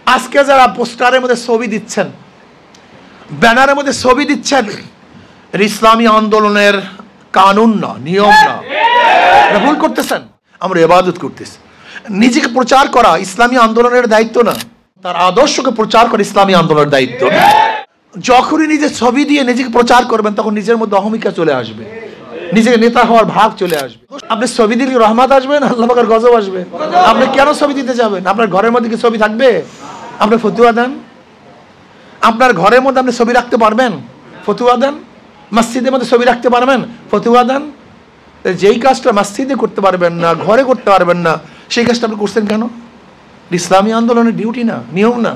আজকে যারা পোস্টারের মধ্যে ছবি দিচ্ছেন, ব্যানারের মধ্যে ছবি দিচ্ছেন, ইসলামী আন্দোলনের কানুন না, নিয়ম না, ভুল করতেছেন। আমরা ইবাদত করতেছি। নিজেকে প্রচার করা ইসলামী আন্দোলনের দায়িত্ব না, তার আদর্শকে প্রচার করা ইসলামী আন্দোলনের দায়িত্ব। যখনই নিজের ছবি দিয়ে নিজেকে প্রচার করবেন তখন নিজের মধ্যে অহমিকা চলে আসবে, নিজেকে নেতা হওয়ার ভাব চলে আসবে। আপনি ছবি দিলে রহমত আসবে না আল্লাহ পাকের গজব আসবে? আপনি কেন ছবি দিতে যাবেন? আপনার ঘরের মধ্যে কি ছবি থাকবে? আপনি ফতুয়া দেন। আপনার ঘরের মধ্যে আপনি ছবি রাখতে পারবেন? ফতুয়া দেন। মসজিদের মধ্যে ছবি রাখতে পারবেন? ফতুয়া দেন। যেই কাজটা মসজিদে করতে পারবেন না, ঘরে করতে পারবেন না, সেই কাজটা আপনি করছেন কেন? ইসলামী আন্দোলনের ডিউটি না, নিয়ম না।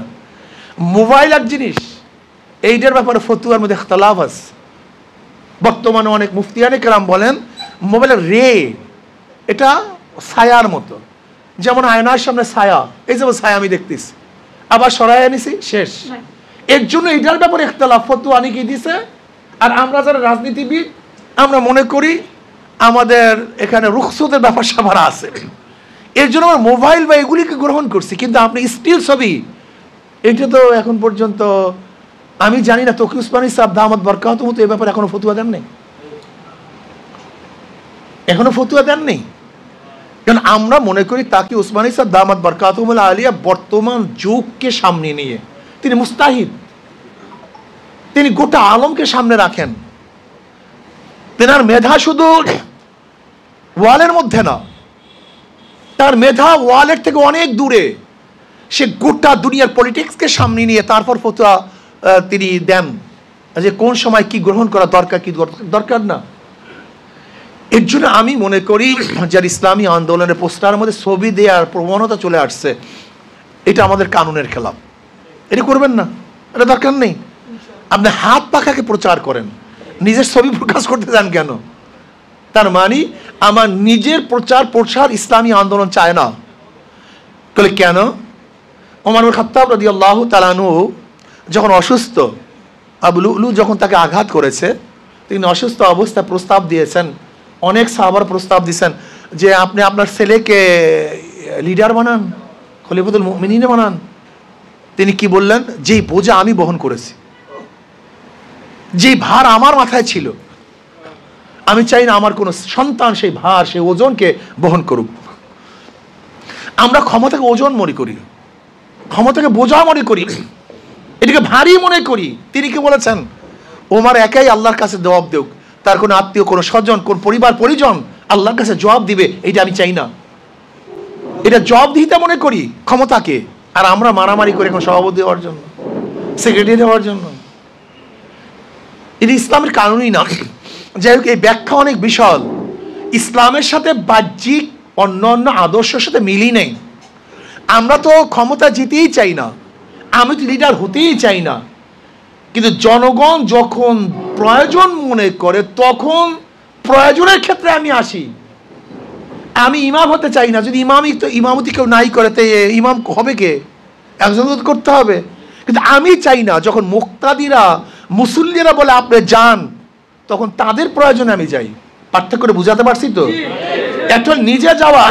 মোবাইল এক জিনিস, এইটার ব্যাপারে ফতুয়ার মধ্যে ইখতিলাফ আছে। বর্তমানে অনেক মুফতিয়ানে কেরাম বলেন মোবাইলের রে এটা ছায়ার মতো, যেমন আয়নার সামনে ছায়া, এই যেমন ছায়া আমি দেখতেছি, আবার সরাই আনিছি, শেষ। এর জন্য এটার ব্যাপারে ইখতিলাফ, ফতুয়া অনেকেই দিছে। আর আমরা যারা রাজনীতিবিদ আমরা মনে করি আমাদের এখানে রুখসতের ব্যাপার স্যাপার আছে, এর জন্য আমরা মোবাইল বা এগুলিকে গ্রহণ করছি। কিন্তু আপনি স্টিল ছবি, এটা তো এখন পর্যন্ত আমি জানি না তকি উসমানী সাহেব দামাত বরকাতুহু তো এই ব্যাপারে এখনো ফতুয়া দেন নেই, এখনো ফতুয়া দেন নেই। কারণ আমরা মনে করি তাকি উসমানী সাহেব দামাত বরকাতুহু আলিয়া বর্তমান যুগকে সামনে নিয়ে তিনি মুস্তাহিদ, তিনি গোটা আলমকে সামনে রাখেন। তেনার মেধা শুধু ওয়ালের মধ্যে না, তার মেধা ওয়ালের থেকে অনেক দূরে। সে গোটা দুনিয়ার পলিটিক্সকে সামনে নিয়ে তারপর ফতোয়া তিনি দেন যে কোন সময় কি গ্রহণ করা দরকার, কি দরকার না। এর জন্য আমি মনে করি যার ইসলামী আন্দোলনের পোস্টারের মধ্যে ছবি দেওয়ার প্রবণতা চলে আসছে, এটা আমাদের কানুনের খেলাফ। এটা করবেন না, এটা দরকার নেই। আপনি হাত পাখাকে প্রচার করেন, নিজের ছবি প্রকাশ করতে যান কেন? তার মানে আমার নিজের প্রচার প্রসার ইসলামী আন্দোলন চায় না। বলে কেন? ওমর ইবনে খাত্তাব রাদিয়াল্লাহু তাআলা আনহু যখন অসুস্থ, আবু লুলু যখন তাকে আঘাত করেছে, তিনি অসুস্থ অবস্থায় প্রস্তাব দিয়েছেন, অনেক সাহাবার প্রস্তাব দিয়েছেন যে আপনি আপনার ছেলেকে লিডার বানান, খলিফাতুল মুমিনিন বানান। তিনি কি বললেন? যেই বোঝা আমি বহন করেছি, যে ভার আমার মাথায় ছিল, আমি চাই না আমার কোনো সন্তান সেই ভার, সেই ওজনকে বহন করুক। আমরা ক্ষমতাকে ওজন মনে করি, ক্ষমতাকে বোঝা মনে করি, এটাকে ভারী মনে করি। তিনি কি বলেছেন? ওমর একাই আল্লাহর কাছে জবাব দেব, তার কোনো আত্মীয়, কোনো স্বজন, কোন পরিবার পরিজন আল্লাহর কাছে জবাব দিবে, এটা আমি চাই না। এটা জবাব দিতে মনে করি ক্ষমতাকে। আর আমরা মারামারি করি এখন সভাপতি হওয়ার জন্য, সেক্রেটারি হওয়ার জন্য। এটা ইসলামের কানুনই না। যাই হোক, এই ব্যাখ্যা অনেক বিশাল। ইসলামের সাথে বাহ্যিক অন্য অন্য আদর্শের সাথে মিলই নেই। আমরা তো ক্ষমতা জিতেই চাই না, আমি তো লিডার হতেই চাই না, কিন্তু জনগণ যখন প্রয়োজন মনে করে তখন প্রয়োজনের ক্ষেত্রে আমি আসি। আমি ইমাম হতে চাই না, যদি ইমামতি কেউ নাই করে তো ইমাম হবে কে? একজন করতে হবে। কিন্তু আমি চাই না যখন মুক্তাদিরা, মুসল্লিরা বলে আপনি যান, তখন তাদের প্রয়োজনে আমি যাই। পার্থক্য করে বুঝাতে পারছি তো? একটা নিজে যাওয়া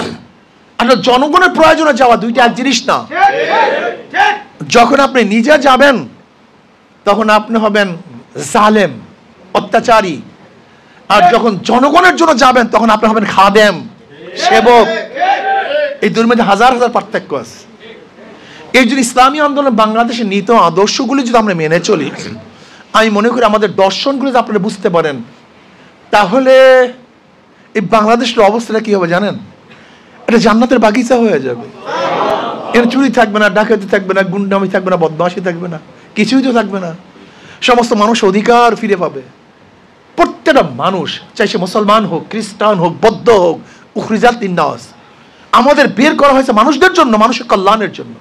আর জনগণের প্রয়োজনে যাওয়া দুইটা এক জিনিস না। যখন আপনি নিজে যাবেন তখন আপনি হবেন জালেম, অত্যাচারী। আর যখন জনগণের জন্য যাবেন তখন আপনি হবেন খাদেম, সেবক। এই দুই মধ্যে হাজার হাজার পার্থক্য আছে। এই জন্য ইসলামী আন্দোলন বাংলাদেশের নীতি আদর্শগুলি যদি আমরা মেনে চলি, আমি মনে করি আমাদের দর্শনগুলি যদি আপনারা বুঝতে পারেন, তাহলে এই বাংলাদেশের অবস্থাটা কি হবে জানেন? এটা জান্নাতের বাগিচা হয়ে যাবে। এর চুরি থাকবে না, ডাকাতি থাকবে না, গুন্ডামি থাকবে না, বদমাশি থাকবে না, কিছুই তো থাকবে না। সমস্ত মানুষ অধিকার ফিরে পাবে। প্রত্যেকটা মানুষ, চাই সে মুসলমান হোক, খ্রিস্টান হোক, বৌদ্ধ হোক, উখরিজাত লিন্নাস, আমাদের বের করা হয়েছে মানুষদের জন্য, মানুষের কল্যাণের জন্য।